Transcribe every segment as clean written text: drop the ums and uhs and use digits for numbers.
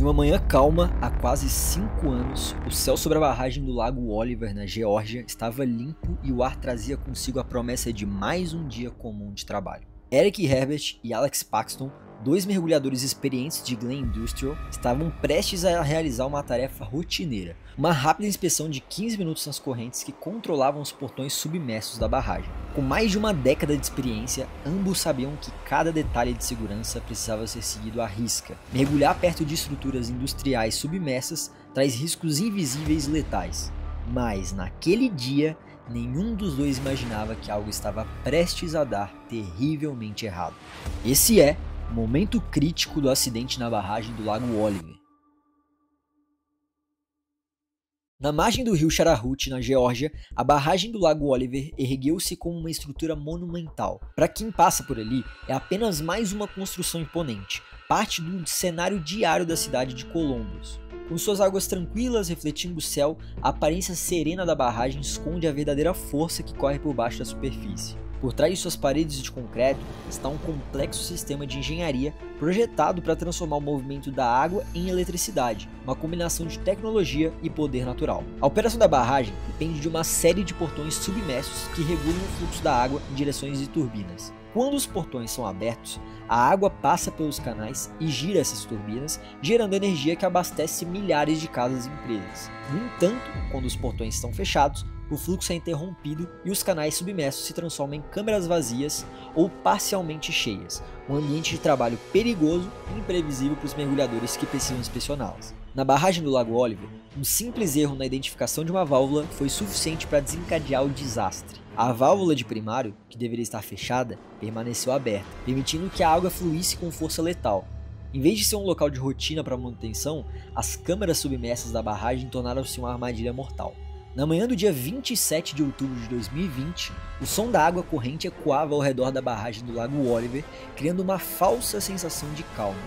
Em uma manhã calma, há quase 5 anos, o céu sobre a barragem do Lago Oliver, na Geórgia, estava limpo e o ar trazia consigo a promessa de mais um dia comum de trabalho. Eric Herbert e Alex Paxton, dois mergulhadores experientes de Glen Industrial, estavam prestes a realizar uma tarefa rotineira, uma rápida inspeção de 15 minutos nas correntes que controlavam os portões submersos da barragem. Com mais de uma década de experiência, ambos sabiam que cada detalhe de segurança precisava ser seguido à risca. Mergulhar perto de estruturas industriais submersas traz riscos invisíveis e letais. Mas naquele dia, nenhum dos dois imaginava que algo estava prestes a dar terrivelmente errado. Esse é o momento crítico do acidente na barragem do Lago Oliver. Na margem do rio Chattahoochee, na Geórgia, a barragem do Lago Oliver ergueu-se como uma estrutura monumental. Para quem passa por ali, é apenas mais uma construção imponente, parte do cenário diário da cidade de Columbus. Com suas águas tranquilas refletindo o céu, a aparência serena da barragem esconde a verdadeira força que corre por baixo da superfície. Por trás de suas paredes de concreto está um complexo sistema de engenharia projetado para transformar o movimento da água em eletricidade, uma combinação de tecnologia e poder natural. A operação da barragem depende de uma série de portões submersos que regulam o fluxo da água em direções de turbinas. Quando os portões são abertos, a água passa pelos canais e gira essas turbinas, gerando energia que abastece milhares de casas e empresas. No entanto, quando os portões estão fechados, o fluxo é interrompido e os canais submersos se transformam em câmeras vazias ou parcialmente cheias, um ambiente de trabalho perigoso e imprevisível para os mergulhadores que precisam inspecioná-las. Na barragem do Lago Oliver, um simples erro na identificação de uma válvula foi suficiente para desencadear o desastre. A válvula de primário, que deveria estar fechada, permaneceu aberta, permitindo que a água fluísse com força letal. Em vez de ser um local de rotina para manutenção, as câmeras submersas da barragem tornaram-se uma armadilha mortal. Na manhã do dia 27 de outubro de 2020, o som da água corrente ecoava ao redor da barragem do Lago Oliver, criando uma falsa sensação de calma.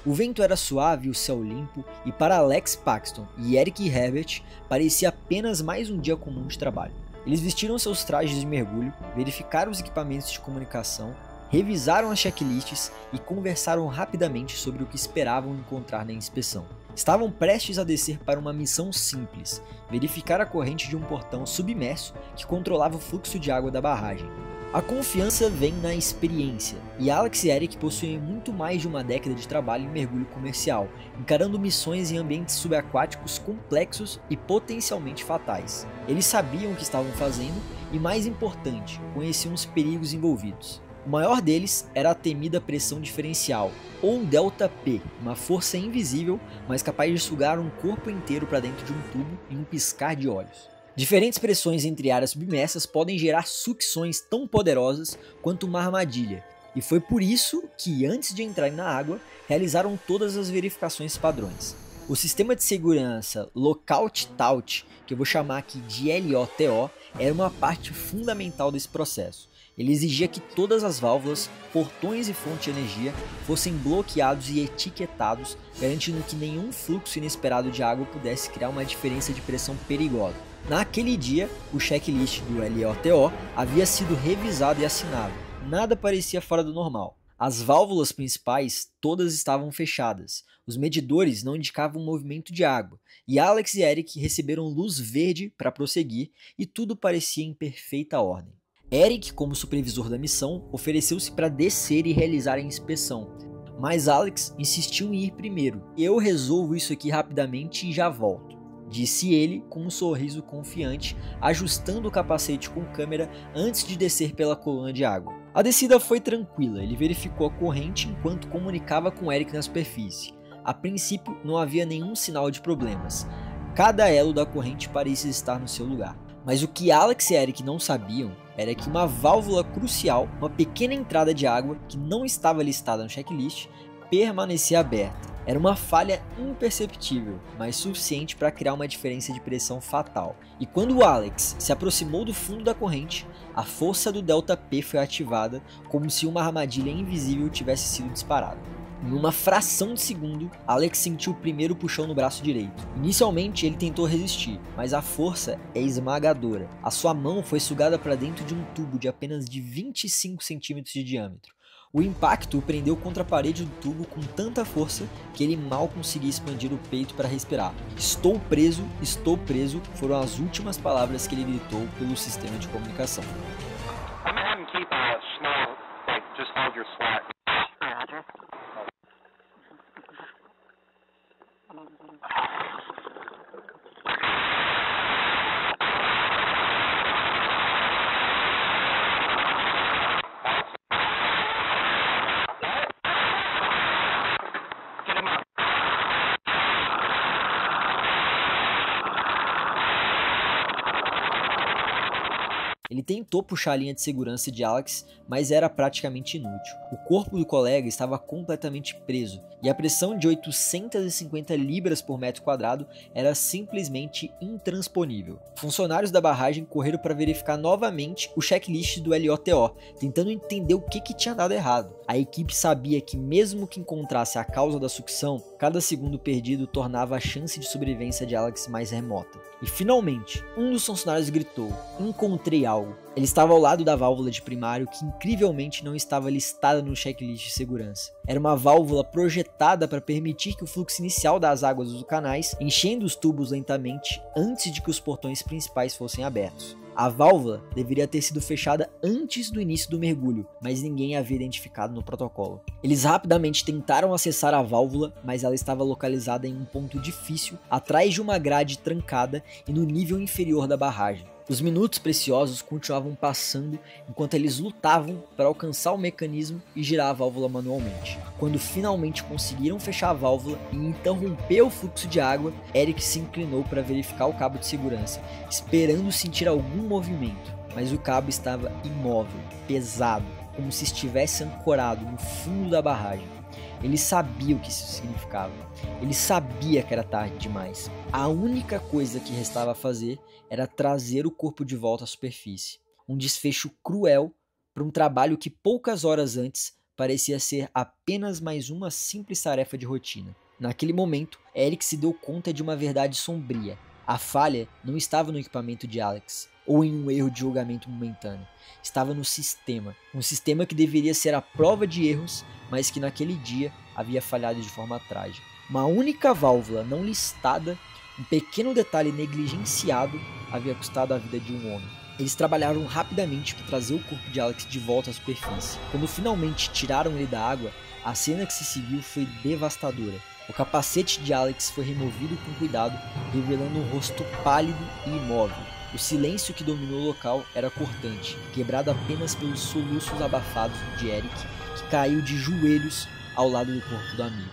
O vento era suave e o céu limpo, e para Alex Paxton e Eric Herbert parecia apenas mais um dia comum de trabalho. Eles vestiram seus trajes de mergulho, verificaram os equipamentos de comunicação, revisaram as checklists e conversaram rapidamente sobre o que esperavam encontrar na inspeção. Estavam prestes a descer para uma missão simples: verificar a corrente de um portão submerso que controlava o fluxo de água da barragem. A confiança vem na experiência, e Alex e Eric possuem muito mais de uma década de trabalho em mergulho comercial, encarando missões em ambientes subaquáticos complexos e potencialmente fatais. Eles sabiam o que estavam fazendo e, mais importante, conheciam os perigos envolvidos. O maior deles era a temida pressão diferencial, ou ΔP, uma força invisível, mas capaz de sugar um corpo inteiro para dentro de um tubo em um piscar de olhos. Diferentes pressões entre áreas submersas podem gerar sucções tão poderosas quanto uma armadilha, e foi por isso que, antes de entrarem na água, realizaram todas as verificações padrões. O sistema de segurança Lockout Tout, que eu vou chamar aqui de LOTO, era uma parte fundamental desse processo. Ele exigia que todas as válvulas, portões e fontes de energia fossem bloqueados e etiquetados, garantindo que nenhum fluxo inesperado de água pudesse criar uma diferença de pressão perigosa. Naquele dia, o checklist do LOTO havia sido revisado e assinado. Nada parecia fora do normal. As válvulas principais todas estavam fechadas, os medidores não indicavam movimento de água, e Alex e Eric receberam luz verde para prosseguir e tudo parecia em perfeita ordem. Eric, como supervisor da missão, ofereceu-se para descer e realizar a inspeção, mas Alex insistiu em ir primeiro. "Eu resolvo isso aqui rapidamente e já volto", disse ele com um sorriso confiante, ajustando o capacete com câmera antes de descer pela coluna de água. A descida foi tranquila, ele verificou a corrente enquanto comunicava com Eric na superfície. A princípio não havia nenhum sinal de problemas, cada elo da corrente parecia estar no seu lugar. Mas o que Alex e Eric não sabiam era que uma válvula crucial, uma pequena entrada de água que não estava listada no checklist, permanecia aberta. Era uma falha imperceptível, mas suficiente para criar uma diferença de pressão fatal. E quando o Alex se aproximou do fundo da corrente, a força do ΔP foi ativada, como se uma armadilha invisível tivesse sido disparada. Em uma fração de segundo, Alex sentiu o primeiro puxão no braço direito. Inicialmente ele tentou resistir, mas a força é esmagadora. A sua mão foi sugada para dentro de um tubo de apenas 25 centímetros de diâmetro. O impacto o prendeu contra a parede do tubo com tanta força que ele mal conseguia expandir o peito para respirar. Estou preso, foram as últimas palavras que ele gritou pelo sistema de comunicação. Ele tentou puxar a linha de segurança de Alex, mas era praticamente inútil. O corpo do colega estava completamente preso, e a pressão de 850 libras por metro quadrado era simplesmente intransponível. Funcionários da barragem correram para verificar novamente o checklist do LOTO, tentando entender o que tinha dado errado. A equipe sabia que mesmo que encontrasse a causa da sucção, cada segundo perdido tornava a chance de sobrevivência de Alex mais remota. E finalmente, um dos funcionários gritou: "Encontrei algo." Ele estava ao lado da válvula de primário que incrivelmente não estava listada no checklist de segurança. Era uma válvula projetada para permitir que o fluxo inicial das águas dos canais, enchendo os tubos lentamente antes de que os portões principais fossem abertos. A válvula deveria ter sido fechada antes do início do mergulho, mas ninguém havia identificado no protocolo. Eles rapidamente tentaram acessar a válvula, mas ela estava localizada em um ponto difícil, atrás de uma grade trancada e no nível inferior da barragem. Os minutos preciosos continuavam passando enquanto eles lutavam para alcançar o mecanismo e girar a válvula manualmente. Quando finalmente conseguiram fechar a válvula e interromper o fluxo de água, Eric se inclinou para verificar o cabo de segurança, esperando sentir algum movimento, mas o cabo estava imóvel, pesado, como se estivesse ancorado no fundo da barragem. Ele sabia o que isso significava. Ele sabia que era tarde demais. A única coisa que restava a fazer era trazer o corpo de volta à superfície. Um desfecho cruel para um trabalho que poucas horas antes parecia ser apenas mais uma simples tarefa de rotina. Naquele momento, Eric se deu conta de uma verdade sombria. A falha não estava no equipamento de Alex, ou em um erro de julgamento momentâneo. Estava no sistema. Um sistema que deveria ser a prova de erros, mas que naquele dia havia falhado de forma trágica. Uma única válvula não listada, um pequeno detalhe negligenciado, havia custado a vida de um homem. Eles trabalharam rapidamente para trazer o corpo de Alex de volta à superfície. Quando finalmente tiraram ele da água, a cena que se seguiu foi devastadora. O capacete de Alex foi removido com cuidado, revelando um rosto pálido e imóvel. O silêncio que dominou o local era cortante, quebrado apenas pelos soluços abafados de Eric, que caiu de joelhos ao lado do corpo do amigo.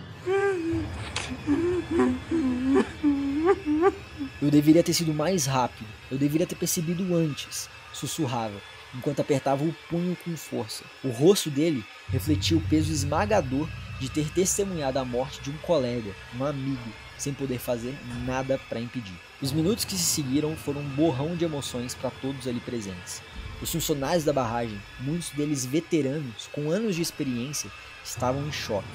"Eu deveria ter sido mais rápido, eu deveria ter percebido antes", sussurrava, enquanto apertava o punho com força. O rosto dele refletia o peso esmagador de ter testemunhado a morte de um colega, um amigo, sem poder fazer nada para impedir. Os minutos que se seguiram foram um borrão de emoções para todos ali presentes. Os funcionários da barragem, muitos deles veteranos, com anos de experiência, estavam em choque.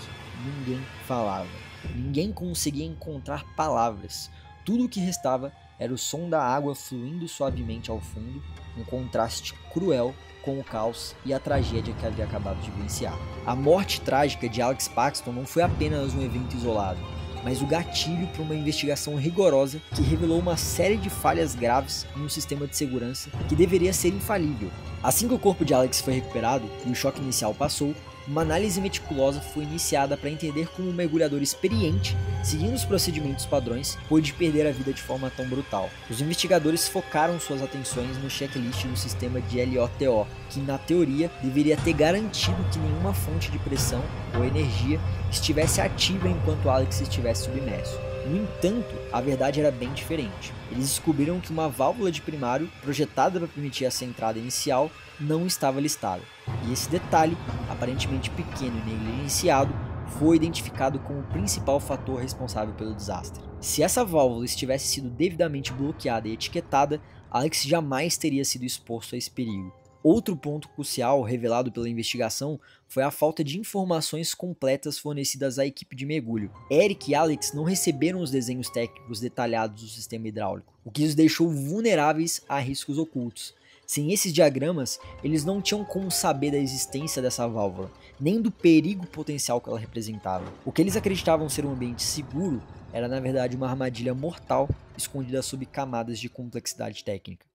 Ninguém falava. Ninguém conseguia encontrar palavras. Tudo o que restava era o som da água fluindo suavemente ao fundo, um contraste cruel com o caos e a tragédia que havia acabado de vivenciar. A morte trágica de Alex Paxton não foi apenas um evento isolado, mas o gatilho para uma investigação rigorosa que revelou uma série de falhas graves em um sistema de segurança que deveria ser infalível. Assim que o corpo de Alex foi recuperado e o choque inicial passou, uma análise meticulosa foi iniciada para entender como um mergulhador experiente, seguindo os procedimentos padrões, pôde perder a vida de forma tão brutal. Os investigadores focaram suas atenções no checklist do sistema de LOTO, que na teoria deveria ter garantido que nenhuma fonte de pressão ou energia estivesse ativa enquanto Alex estivesse submerso. No entanto, a verdade era bem diferente. Eles descobriram que uma válvula de primário, projetada para permitir essa entrada inicial, não estava listada. E esse detalhe, aparentemente pequeno e negligenciado, foi identificado como o principal fator responsável pelo desastre. Se essa válvula tivesse sido devidamente bloqueada e etiquetada, Alex jamais teria sido exposto a esse perigo. Outro ponto crucial revelado pela investigação foi a falta de informações completas fornecidas à equipe de mergulho. Eric e Alex não receberam os desenhos técnicos detalhados do sistema hidráulico, o que os deixou vulneráveis a riscos ocultos. Sem esses diagramas, eles não tinham como saber da existência dessa válvula, nem do perigo potencial que ela representava. O que eles acreditavam ser um ambiente seguro era na verdade uma armadilha mortal escondida sob camadas de complexidade técnica.